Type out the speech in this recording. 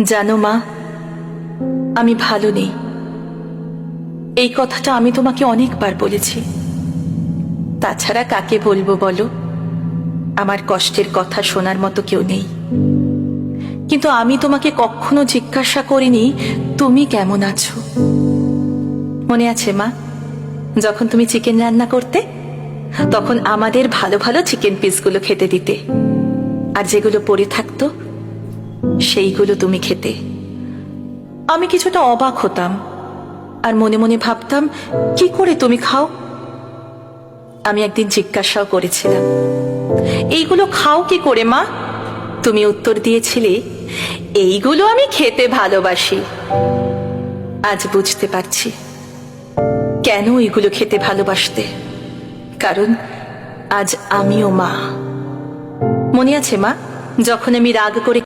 জানো মা, আমি ভালো নেই। এই কথাটা আমি তোমাকে অনেকবার বলেছি। তাছাড়া কাকে বলবো বলো? আমার কষ্টের কথা শোনার মতো কেউ নেই। কিন্তু আমি তোমাকে কখনো জিজ্ঞাসা করিনি তুমি কেমন আছো। মনে আছে মা, যখন তুমি চিকেন রান্না করতে, তখন আমাদের ভালো ভালো চিকেন পিসগুলো খেতে দিতে, আর যেগুলো পড়ে থাকতো সেইগুলো তুমি খেতে। আমি কিছুটা অবাক হতাম, আর মনে মনে ভাবতাম কি করে তুমি খাও। আমি একদিন জিজ্ঞাসাও করেছিলাম, এইগুলো খাও কি করে মা? তুমি উত্তর দিয়েছিলে, এইগুলো আমি খেতে ভালোবাসি। আজ বুঝতে পারছি কেন এইগুলো খেতে ভালোবাসতে। কারণ আজ আমিও মা। মনে আছে মা, যখন আমি রাগ করে